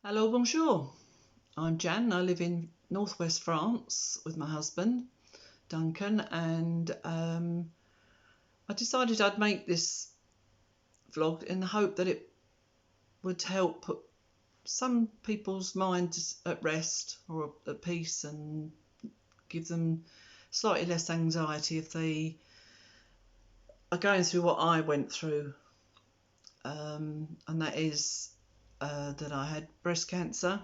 Hello, bonjour. I'm Jan. I live in northwest France with my husband, Duncan, and I decided I'd make this vlog in the hope that it would help put some people's minds at rest or at peace and give them slightly less anxiety if they are going through what I went through, and that is that I had breast cancer.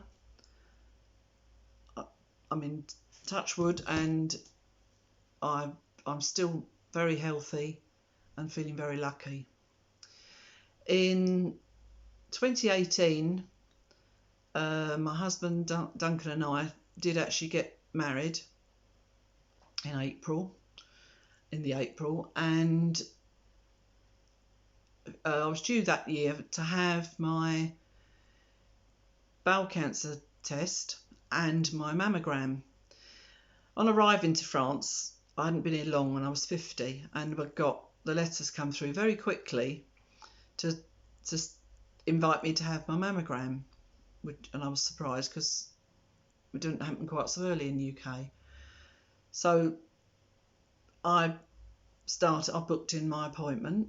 I'm in touch wood, and I'm still very healthy and feeling very lucky. In 2018, my husband Duncan and I did actually get married in April, and I was due that year to have my bowel cancer test and my mammogram. On arriving to France, I hadn't been here long and I was 50, and I got the letters come through very quickly to invite me to have my mammogram, and I was surprised because it didn't happen quite so early in the UK. So I booked in my appointment,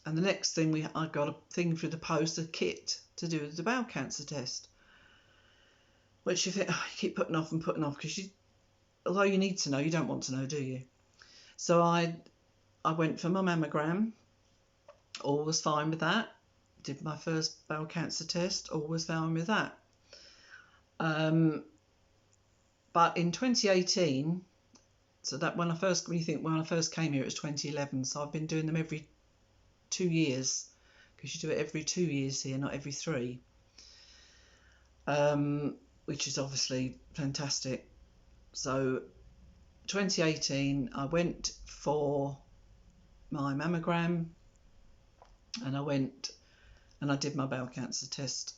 and the next thing I got a thing through the post, a kit to do the bowel cancer test, which you think, you keep putting off because although you need to know, you don't want to know, do you? So I went for my mammogram. All was fine with that. Did my first bowel cancer test. All was fine with that. But in 2018, so that when I first came here, it was 2011. So I've been doing them every 2 years, because you do it every 2 years here, not every 3. Which is obviously fantastic. So 2018, I went for my mammogram, and I did my bowel cancer test.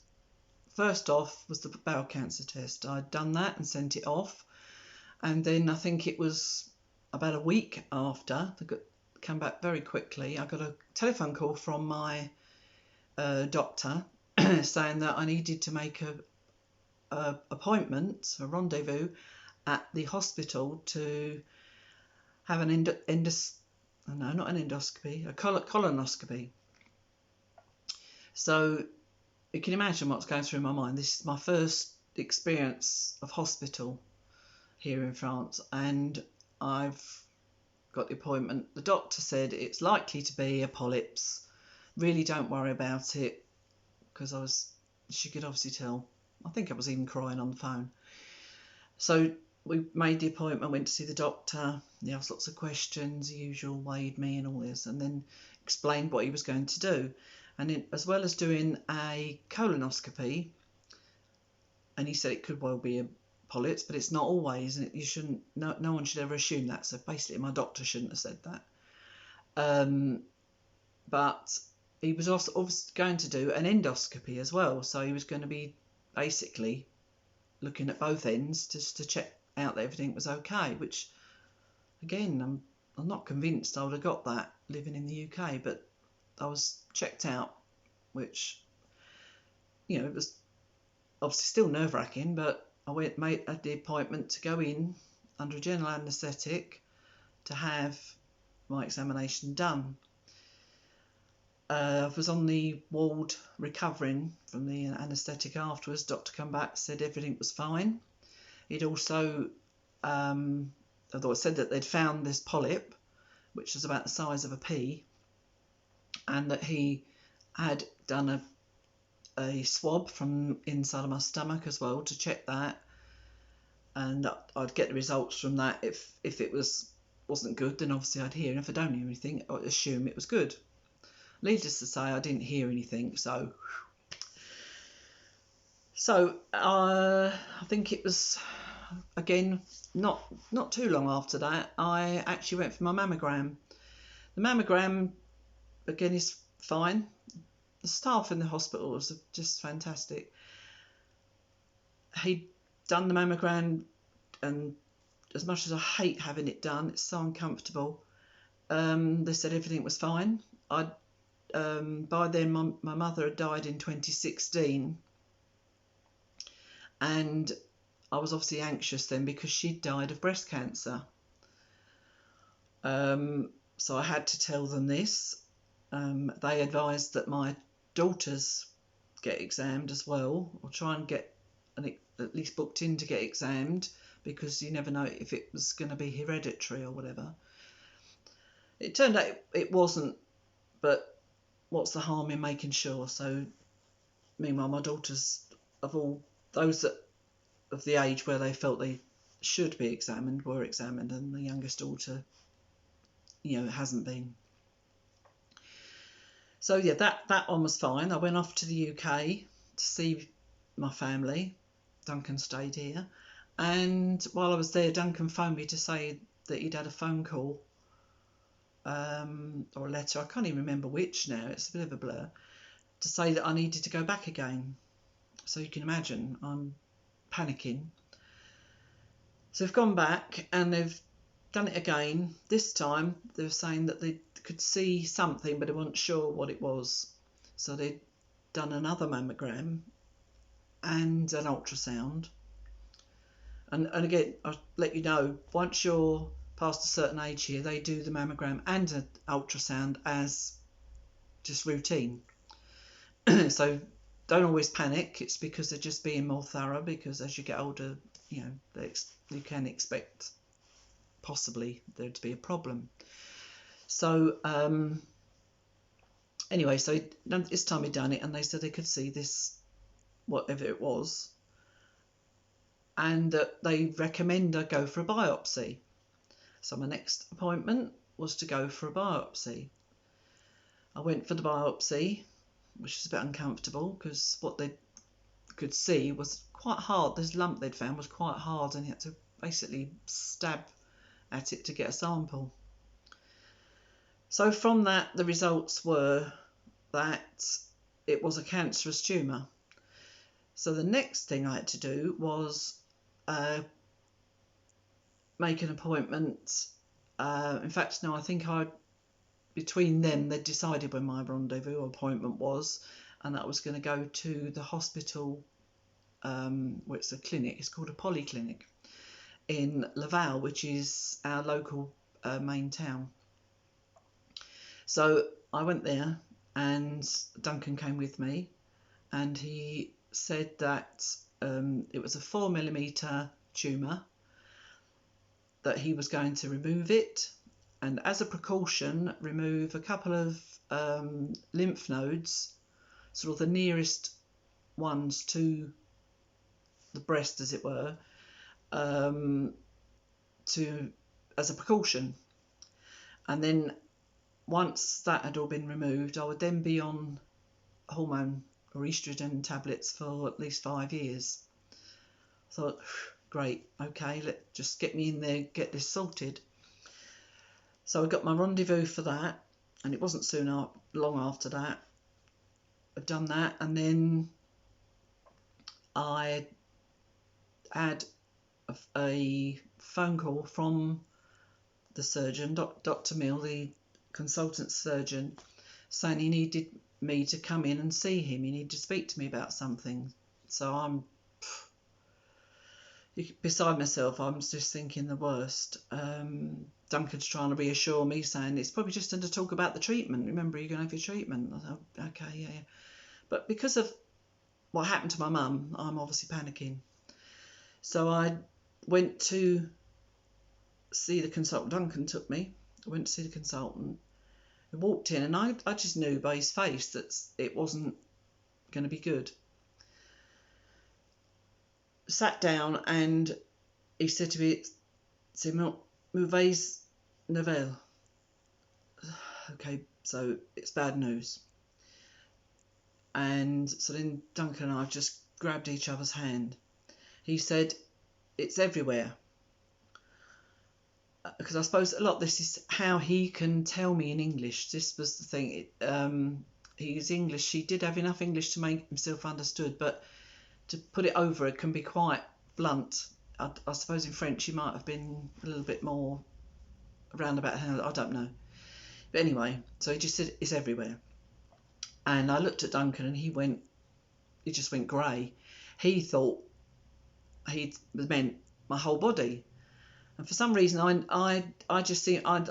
First off was the bowel cancer test. I'd done that and sent it off, and then I think it was about a week after, they came back very quickly. I got a telephone call from my doctor saying that I needed to make a appointment, a rendezvous at the hospital to have a colonoscopy. So you can imagine what's going through my mind. This is my first experience of hospital here in France, and I've got the appointment. The doctor said it's likely to be a polyps. Really don't worry about it, because she could obviously tell. I think I was even crying on the phone. So we made the appointment, went to see the doctor. He asked lots of questions, the usual, weighed me and all this, and then explained what he was going to do. And as well as doing a colonoscopy, and he said it could well be a polyps, but it's not always, and you shouldn't. No one should ever assume that. So basically, my doctor shouldn't have said that. But he was also obviously going to do an endoscopy as well. So he was going to be basically looking at both ends just to check out that everything was okay, which again, I'm not convinced I would have got that living in the UK, but I was checked out, which, it was obviously still nerve-wracking, but I had the appointment to go in under general anaesthetic to have my examination done. I was on the ward recovering from the anaesthetic afterwards. Doctor come back, said everything was fine. He'd also, although it said that they'd found this polyp, which was about the size of a pea, and that he had done a swab from inside of my stomach as well to check that, and I'd get the results from that. If it wasn't good, then obviously I'd hear, and if I don't hear anything, I'd assume it was good. Needless to say, I didn't hear anything, so I think it was, again, not too long after that, I actually went for my mammogram. The mammogram, again, is fine. The staff in the hospital was just fantastic. He'd done the mammogram, and as much as I hate having it done, it's so uncomfortable, they said everything was fine. By then my mother had died in 2016, And I was obviously anxious then because she'd died of breast cancer. So I had to tell them this. They advised that my daughters get examined as well, or try and get at least booked in to get examined, because you never know if it was going to be hereditary or whatever. It turned out it wasn't, but what's the harm in making sure? So meanwhile, my daughters, of all those that of the age where they felt they should be examined, were examined, and the youngest daughter, hasn't been. So yeah, that one was fine. I went off to the UK to see my family. Duncan stayed here, and while I was there, Duncan phoned me to say that he'd had a phone call or a letter, I can't even remember which now, it's a bit of a blur, to say that I needed to go back again. So you can imagine, I'm panicking. So they've gone back and they've done it again. This time they were saying that they could see something, but they weren't sure what it was. So they'd done another mammogram and an ultrasound. And again, I'll let you know, once you're past a certain age here, they do the mammogram and an ultrasound as just routine. So don't always panic. It's because they're just being more thorough, because as you get older, you can expect possibly there to be a problem. So anyway, so this time he'd done it, and they said they could see this, whatever it was, and they recommend I go for a biopsy. So my next appointment was to go for a biopsy. I went for the biopsy, which was a bit uncomfortable because what they could see was quite hard. This lump they'd found was quite hard, and you had to basically stab at it to get a sample. So from that, the results were that it was a cancerous tumour. So the next thing I had to do was make an appointment. In fact, no, I think between them, they decided when my rendezvous appointment was, and that was going to go to the hospital, where it's a clinic, it's called a polyclinic, in Laval, which is our local main town. So I went there, and Duncan came with me, and he said that it was a 4mm tumour, that he was going to remove it, and as a precaution remove a couple of lymph nodes, sort of the nearest ones to the breast, as it were, as a precaution. And then once that had all been removed, I would then be on hormone or estrogen tablets for at least 5 years. I thought, great, okay, just get me in there, get this sorted. So I got my rendezvous for that, and it wasn't long after that I'd done that, and then I had a phone call from the surgeon, Dr. Mill, the consultant surgeon, saying he needed me to come in and see him. He needed to speak to me about something. So I'm beside myself. I'm just thinking the worst. Duncan's trying to reassure me, saying it's probably just to talk about the treatment. Remember, you're going to have your treatment. I thought, okay, yeah. But because of what happened to my mum, I'm obviously panicking. So I went to see the consultant. Duncan took me. I went to see the consultant. I walked in, and I just knew by his face that it wasn't going to be good. Sat down, and he said to me, "C'est mauvaise nouvelle." Okay, so it's bad news. And so then Duncan and I just grabbed each other's hand. He said, "It's everywhere." Because I suppose a lot of this is how he can tell me in English. This was the thing. He's English. He did have enough English to make himself understood, but to put it over, it can be quite blunt. I suppose in French he might have been a little bit more roundabout. I don't know. But anyway, so he just said it's everywhere. And I looked at Duncan, and he just went grey. He thought he meant my whole body. And for some reason, I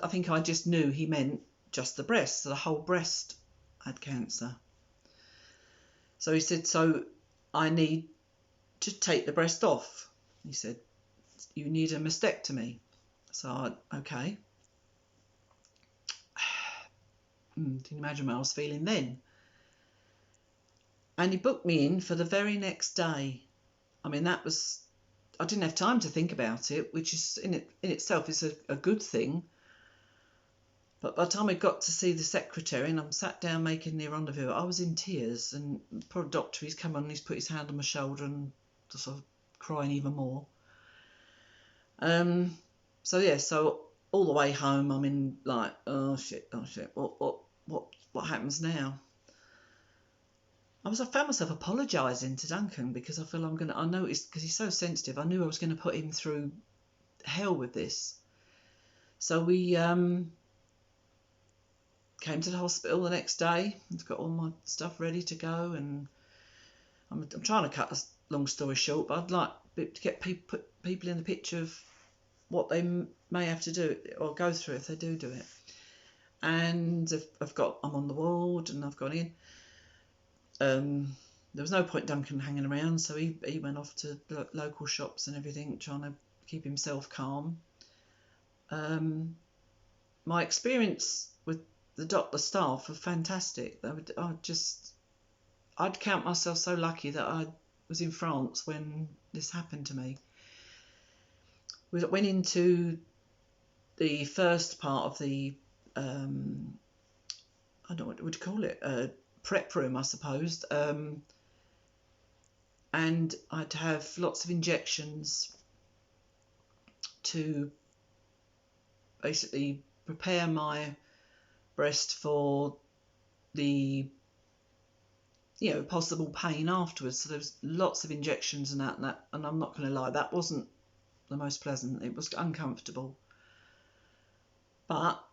think I just knew he meant just the breast. So the whole breast had cancer. So he said, so I need to take the breast off. He said, you need a mastectomy. So okay. Can you imagine how I was feeling then? And he booked me in for the very next day. I mean, I didn't have time to think about it, which is in itself is a good thing. But by the time I got to see the secretary and I'm sat down making the rendezvous, I was in tears. And the poor doctor, he's come on and he's put his hand on my shoulder and just sort of crying even more. So all the way home, I'm in like, oh shit, what happens now? I found myself apologising to Duncan because I feel I noticed, because he's so sensitive, I knew I was going to put him through hell with this. So we came to the hospital the next day. I've got all my stuff ready to go, and I'm trying to cut a long story short, but I'd like to get put people in the picture of what they may have to do or go through if they do it. And I'm on the ward and I've gone in. There was no point Duncan hanging around, so he went off to local shops and everything, trying to keep himself calm. My experience with the staff were fantastic. I'd count myself so lucky that I was in France when this happened to me. We went into the first part of the I don't know what would you call it, prep room, I suppose, and I'd have lots of injections to basically prepare my breast for the possible pain afterwards. So there was lots of injections and that, and I'm not going to lie, that wasn't the most pleasant. It was uncomfortable, but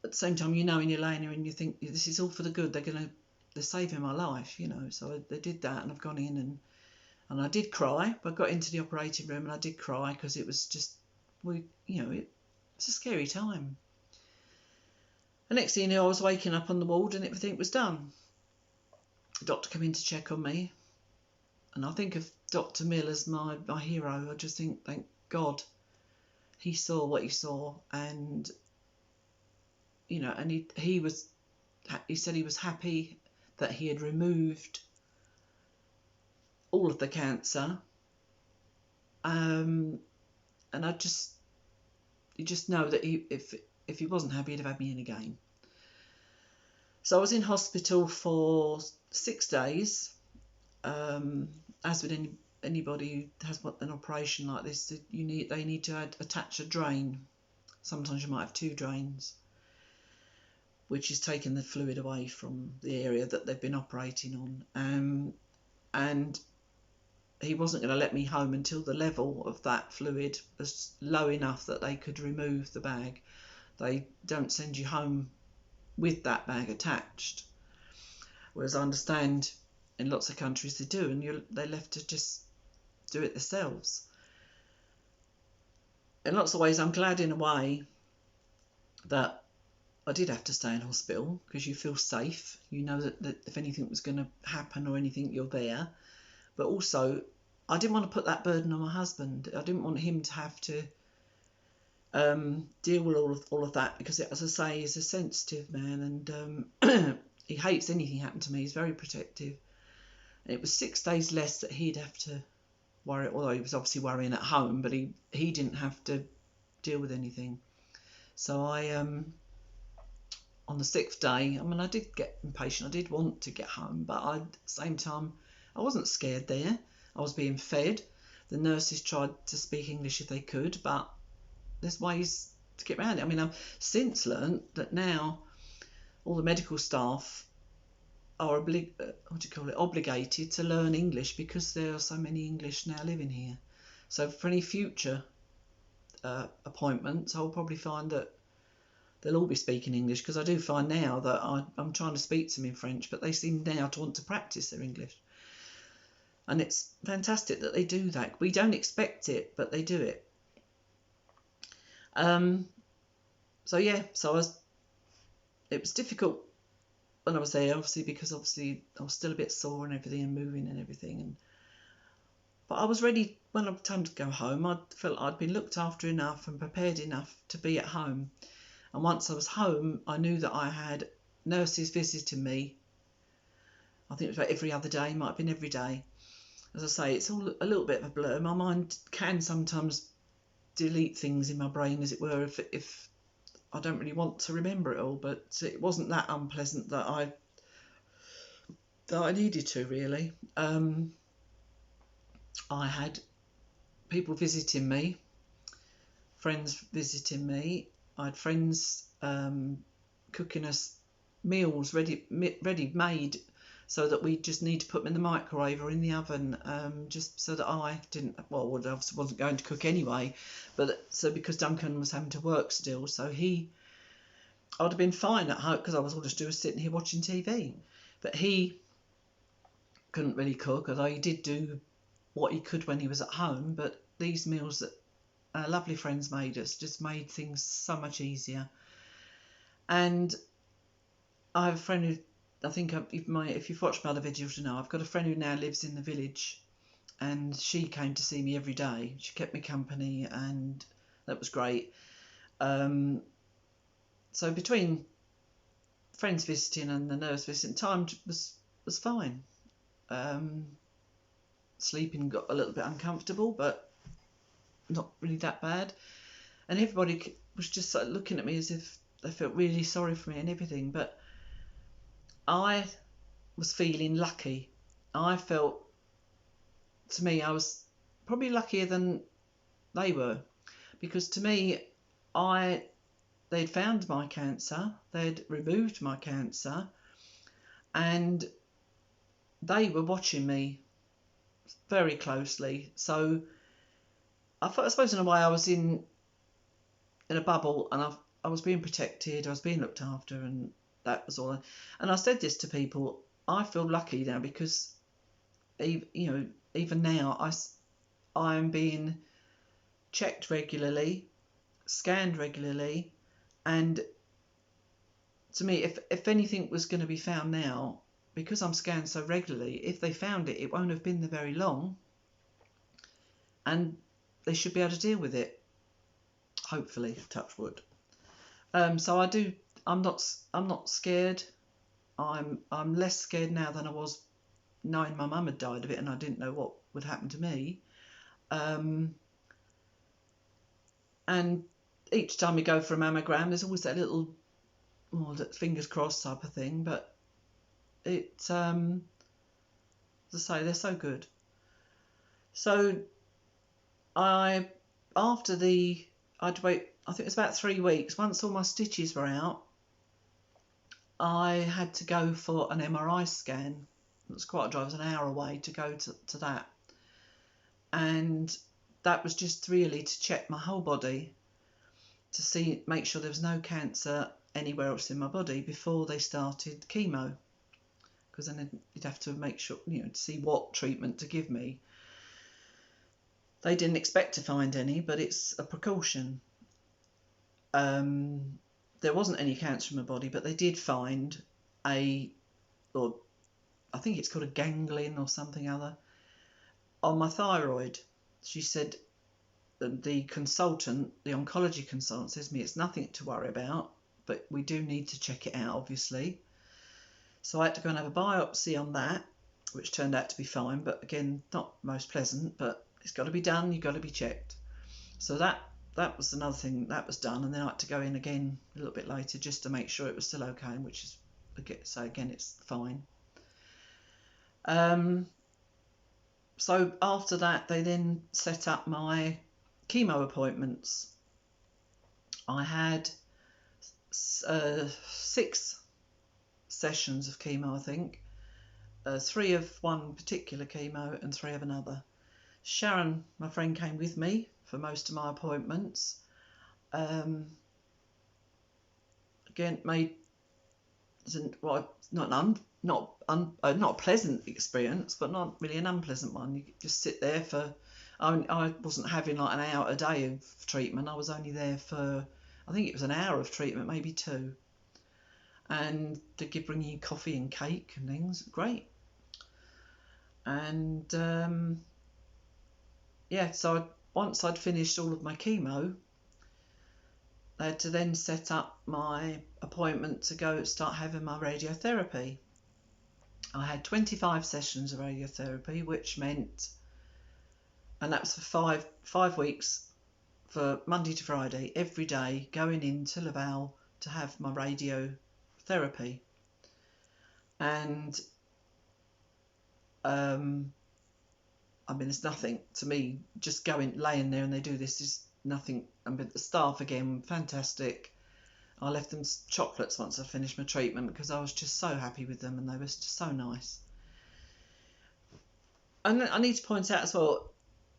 at the same time, and you're laying there and you think, this is all for the good. They're saving my life, So they did that, and I've gone in and I did cry. I got into the operating room and I did cry because it was just, it's a scary time. The next thing you know, I was waking up on the ward and everything was done. The doctor came in to check on me, and I think of Dr. Mill as my hero. I just think, thank God, he saw what he saw, and and he said he was happy that he had removed all of the cancer, and you just know that if he wasn't happy, he'd have had me in again. So I was in hospital for 6 days. As with anybody who has an operation like this, they need to attach a drain. Sometimes you might have 2 drains, which is taking the fluid away from the area that they've been operating on. And he wasn't going to let me home until the level of that fluid was low enough that they could remove the bag. They don't send you home with that bag attached, whereas I understand in lots of countries they do, and they're left to just do it themselves. In lots of ways, I'm glad in a way that I did have to stay in hospital, because you feel safe. You know that if anything was going to happen or anything, you're there. But also, I didn't want to put that burden on my husband. I didn't want him to have to deal with all of that, because, as I say, he's a sensitive man, and he hates anything happened to me. He's very protective. And it was 6 days less that he'd have to worry, although he was obviously worrying at home, but he didn't have to deal with anything. So I on the 6th day, I did get impatient. I did want to get home, but at the same time, I wasn't scared there. I was being fed. The nurses tried to speak English if they could, but there's ways to get around it. I've since learned that now all the medical staff are obligated to learn English, because there are so many English now living here. So for any future appointments, I'll probably find that they'll all be speaking English, because I do find now that I'm trying to speak to them in French, but they seem now to want to practice their English. And it's fantastic that they do that. We don't expect it, but they do it. So yeah, it was difficult when I was there, obviously, because obviously I was still a bit sore and everything, and moving and everything. But I was ready when it was time to go home. I felt I'd been looked after enough and prepared enough to be at home. And once I was home, I knew that I had nurses visiting me. I think it was about every other day, might have been every day. As I say, it's all a little bit of a blur. My mind can sometimes delete things in my brain, as it were, if I don't really want to remember it all. But it wasn't that unpleasant that I needed to, really. I had people visiting me, friends visiting me. I had friends cooking us meals ready made, so that we just need to put them in the microwave or in the oven, just so that I obviously wasn't going to cook anyway, but so because Duncan was having to work still, so I'd have been fine at home because I was all just doing sitting here watching TV, but he couldn't really cook, although he did do what he could when he was at home. But these meals that lovely friends made us just made things so much easier. And I have a friend who, I think if you've watched my other videos, you know I've got a friend who now lives in the village, and she came to see me every day. She kept me company, and that was great. So between friends visiting and the nurse visiting, time was fine. Sleeping got a little bit uncomfortable, but not really that bad. And everybody was just sort of looking at me as if they felt really sorry for me and everything. But I was feeling lucky. I felt, to me, I was probably luckier than they were, because to me, they'd found my cancer, they'd removed my cancer, and they were watching me very closely. So I suppose in a way I was in a bubble, and I was being protected, I was being looked after, and that was all. And I said this to people, I feel lucky now, because even now I'm being checked regularly, scanned regularly, and to me, if anything was going to be found now, because I'm scanned so regularly, if they found it, it won't have been there very long, and they should be able to deal with it, hopefully, touch wood. So I'm not scared. I'm less scared now than I was knowing my mum had died of it, and I didn't know what would happen to me. And each time we go for a mammogram, there's always that little, fingers crossed type of thing. But it's, as I say, they're so good. So I'd wait, I think it was about 3 weeks. Once all my stitches were out, I had to go for an MRI scan. It was quite a drive, it was an hour away to go to that. And that was just really to check my whole body, to make sure there was no cancer anywhere else in my body before they started chemo. Because then you'd have to make sure, to see what treatment to give me. They didn't expect to find any, but it's a precaution. There wasn't any cancer in my body, but they did find I think it's called a ganglion or something other, on my thyroid. She said, the oncology consultant says to me, it's nothing to worry about, but we do need to check it out, obviously. So I had to go and have a biopsy on that, which turned out to be fine, but again, not most pleasant, but it's got to be done, you've got to be checked. So that was another thing that was done, and then I had to go in again a little bit later just to make sure it was still okay, which is, so again, it's fine. So after that, they then set up my chemo appointments. I had 6 sessions of chemo, I think. 3 of one particular chemo and 3 of another. Sharon, my friend, came with me for most of my appointments. Again, not an not a pleasant experience, but not really an unpleasant one. You just sit there for. I wasn't having like an hour a day of treatment. I was only there for, I think it was an hour of treatment, maybe two. And they could bring you coffee and cake and things. Great. And yeah, so once I'd finished all of my chemo, I had to then set up my appointment to go start having my radiotherapy. I had 25 sessions of radiotherapy, which meant, and that was for five weeks, for Monday to Friday, every day, going into Laval to have my radiotherapy. And I mean, it's nothing to me. Just laying there, and they do this is nothing. And the staff again, fantastic. I left them chocolates once I finished my treatment because I was just so happy with them, and they were just so nice. And I need to point out as well,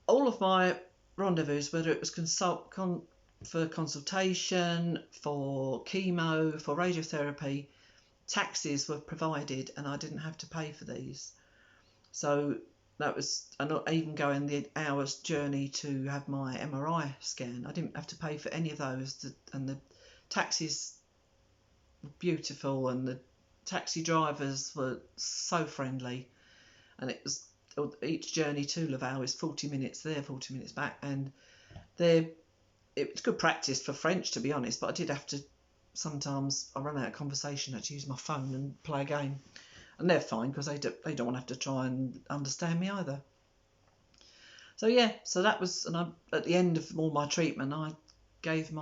all of my rendezvous, whether it was for consultation, for chemo, for radiotherapy, taxis were provided, and I didn't have to pay for these. So that was, and not even going the hour's journey to have my MRI scan. I didn't have to pay for any of those, and the taxis were beautiful, and the taxi drivers were so friendly, and it was, each journey to Laval is 40 minutes there, 40 minutes back, and it was good practice for French, to be honest, but I did have to, sometimes I run out of conversation, I had to use my phone and play a game, and they're fine because they don't want to have to try and understand me either. So yeah, so that was, and at the end of all my treatment, I gave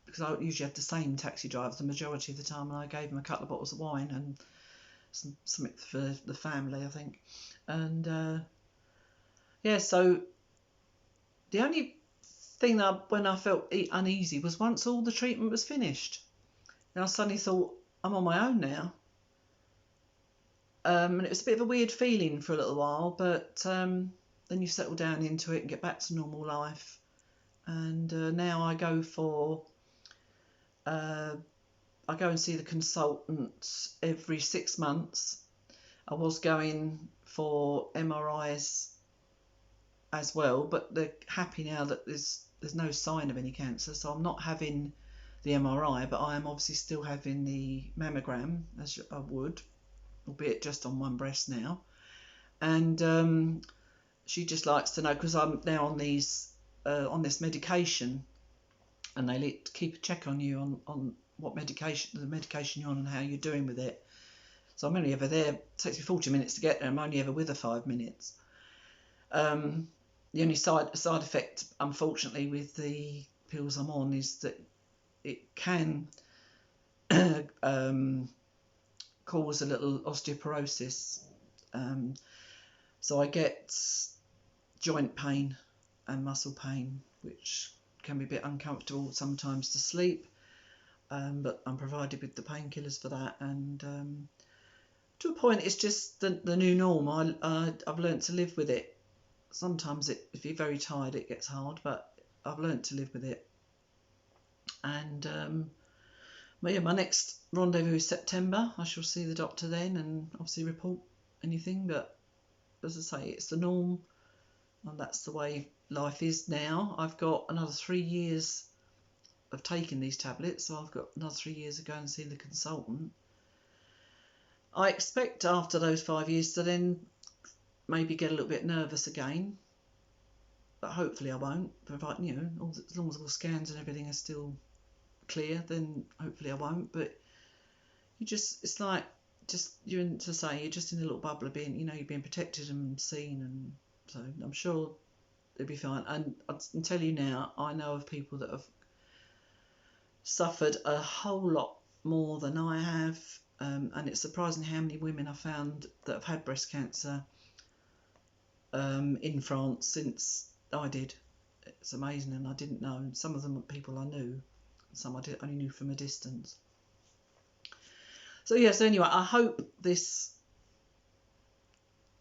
because I usually have the same taxi driver the majority of the time, and I gave him a couple of bottles of wine and something for the family, I think. And yeah, so the only thing that when I felt uneasy was once all the treatment was finished. And I suddenly thought, I'm on my own now. And it was a bit of a weird feeling for a little while, but then you settle down into it and get back to normal life. And now I go and see the consultant every 6 months. I was going for MRIs as well, but they're happy now that there's no sign of any cancer, so I'm not having the MRI, but I am obviously still having the mammogram, as I would, albeit just on one breast now. And she just likes to know, because I'm now on this medication, and they keep a check on you on what the medication you're on and how you're doing with it. So I'm only ever there, it takes me 40 minutes to get there, I'm only ever with her 5 minutes. The only side effect, unfortunately, with the pills I'm on is that it can cause a little osteoporosis. So I get joint pain and muscle pain, which can be a bit uncomfortable sometimes to sleep. But I'm provided with the painkillers for that, and to a point it's just the new norm. I've learnt to live with it. Sometimes if you're very tired it gets hard, but I've learnt to live with it. And yeah, my next rendezvous is September. I shall see the doctor then and obviously report anything, but as I say, it's the norm, and that's the way life is now. I've got another 3 years of taking these tablets, so I've got another 3 years of going and seeing the consultant. I expect after those 5 years to then maybe get a little bit nervous again, but hopefully I won't, provided, as long as all the scans and everything are still clear, then hopefully I won't. But it's like, you're just in a little bubble of being, you're being protected and seen, and so I'm sure it'll be fine. And I can tell you now, I know of people that have suffered a whole lot more than I have, and it's surprising how many women I found that have had breast cancer in France since I did. It's amazing, and I didn't know. Some of them were people I knew, some I only knew from a distance. So yes, anyway, I hope this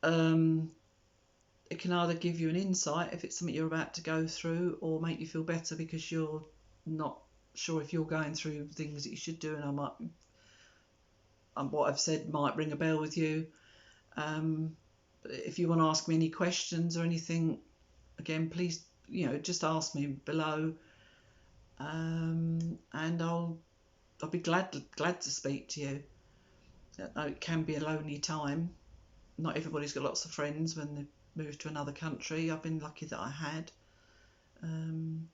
it can either give you an insight if it's something you're about to go through, or make you feel better because you're not sure if you're going through things that you should do, and I might what I've said might ring a bell with you. But if you want to ask me any questions or anything, again, please, just ask me below, and I'll be glad to speak to you. I know it can be a lonely time. Not everybody's got lots of friends when they move to another country. I've been lucky that I had, and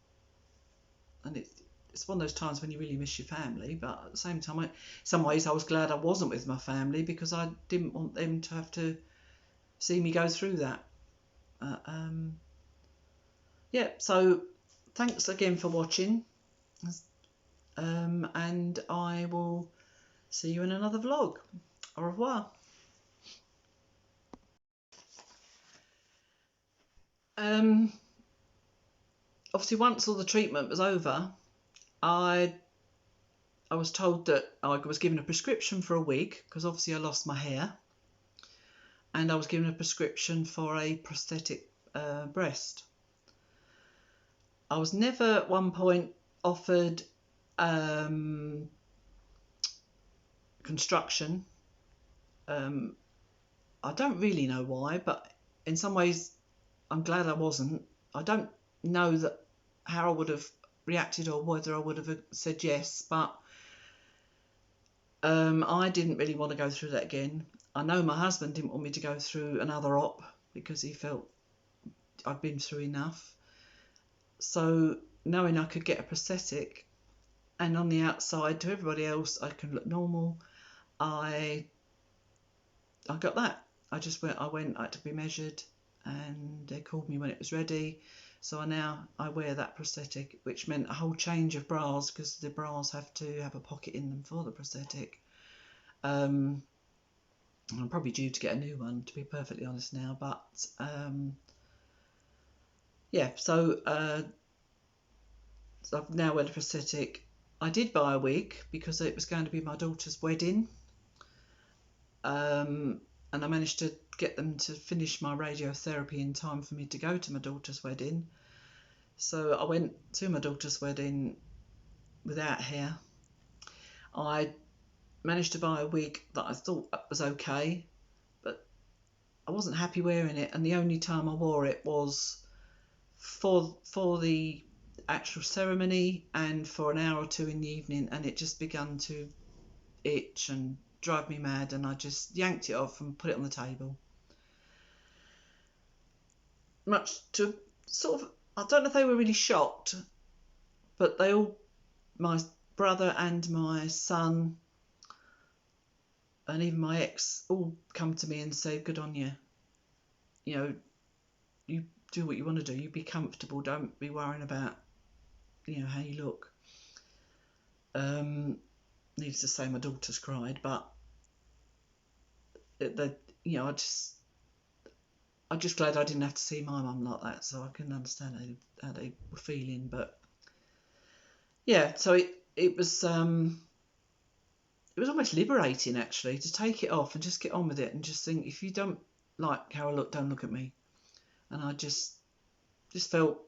it's one of those times when you really miss your family. But at the same time, in some ways, I was glad I wasn't with my family, because I didn't want them to have to see me go through that. Yeah, so thanks again for watching, and I will see you in another vlog. Au revoir. Obviously, once all the treatment was over, I was told that I was given a prescription for a week, because obviously I lost my hair, and I was given a prescription for a prosthetic breast. I was never at one point offered construction. I don't really know why, but in some ways I'm glad I wasn't. I don't know how I would have reacted, or whether I would have said yes, but I didn't really want to go through that again. I know my husband didn't want me to go through another op, because he felt I'd been through enough. So knowing I could get a prosthetic, and on the outside to everybody else I can look normal, I got that. I had to be measured, and they called me when it was ready. So I wear that prosthetic, which meant a whole change of bras, because the bras have to have a pocket in them for the prosthetic. I'm probably due to get a new one, to be perfectly honest now, but yeah, so I've now wear a prosthetic. I did buy a wig because it was going to be my daughter's wedding, and I managed to get them to finish my radiotherapy in time for me to go to my daughter's wedding. So I went to my daughter's wedding without hair. I managed to buy a wig that I thought was okay, but I wasn't happy wearing it, and the only time I wore it was for the actual ceremony and for an hour or two in the evening, and it just began to itch and drive me mad, and I just yanked it off and put it on the table. Much to sort of, I don't know if they were really shocked, but my brother and my son and even my ex all come to me and say, good on you. You do what you want to do. You be comfortable. Don't be worrying about, how you look. Needless to say, my daughter's cried, but I'm just glad I didn't have to see my mum like that, so I can understand how they were feeling. But yeah, so it was almost liberating, actually, to take it off and just get on with it, and just think, if you don't like how I look, don't look at me. And I just felt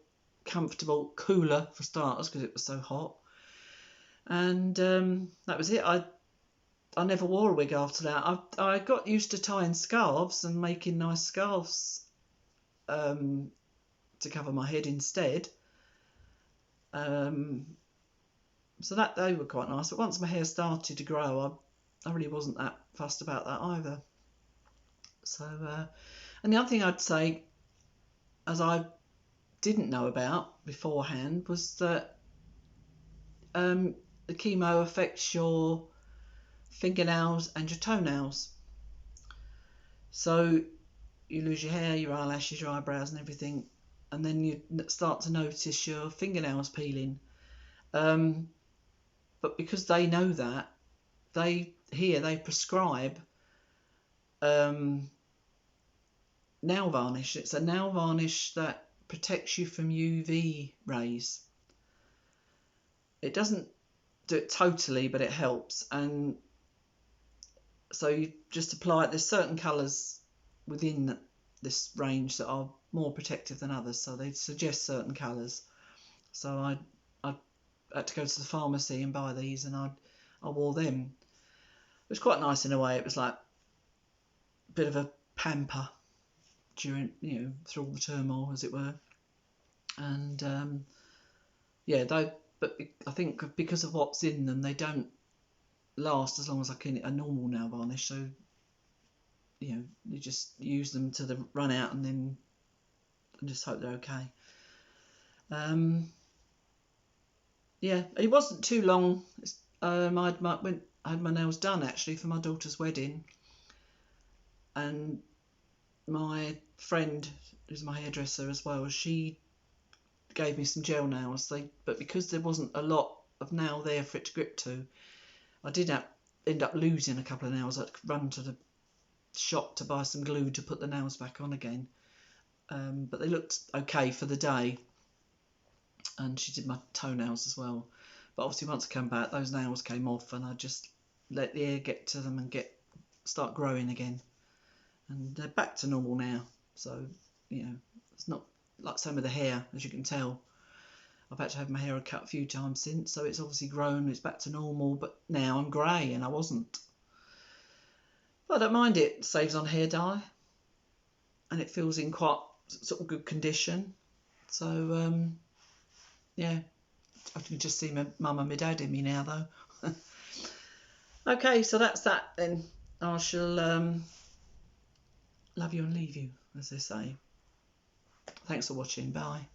comfortable, cooler for starters, because it was so hot. And that was it. I never wore a wig after that. I got used to tying scarves and making nice scarves to cover my head instead. So that they were quite nice. But once my hair started to grow, I really wasn't that fussed about that either. So, and the other thing I'd say, as I didn't know about beforehand, was that the chemo affects your fingernails and your toenails. So you lose your hair, your eyelashes, your eyebrows and everything, and then you start to notice your fingernails peeling. But because they know that, they prescribe nail varnish. It's a nail varnish that protects you from UV rays. It doesn't do it totally, but it helps. And so you just apply it. There's certain colours within this range that are more protective than others, so they suggest certain colours. So I had to go to the pharmacy and buy these, and I wore them. was quite nice in a way. It was like a bit of a pamper during, through all the turmoil, as it were. And but I think because of what's in them, they don't last as long as a normal nail varnish. So, you just use them till they run out, and then just hope they're okay. It wasn't too long. I had my nails done actually for my daughter's wedding, and my friend, who's my hairdresser as well, she gave me some gel nails. But because there wasn't a lot of nail there for it to grip to, I did end up losing a couple of nails. I'd run to the shop to buy some glue to put the nails back on again. But they looked okay for the day. And she did my toenails as well. But obviously once I came back, those nails came off, and I just let the air get to them and start growing again. And they're back to normal now. So, it's not like some of the hair, as you can tell. I've had to have my hair cut a few times since, so it's obviously grown, it's back to normal, but now I'm grey, and I wasn't. But I don't mind it. It saves on hair dye, and it feels in quite sort of good condition. So, I can just see my mum and my dad in me now, though. Okay, so that's that then. I shall love you and leave you, as they say. Thanks for watching. Bye.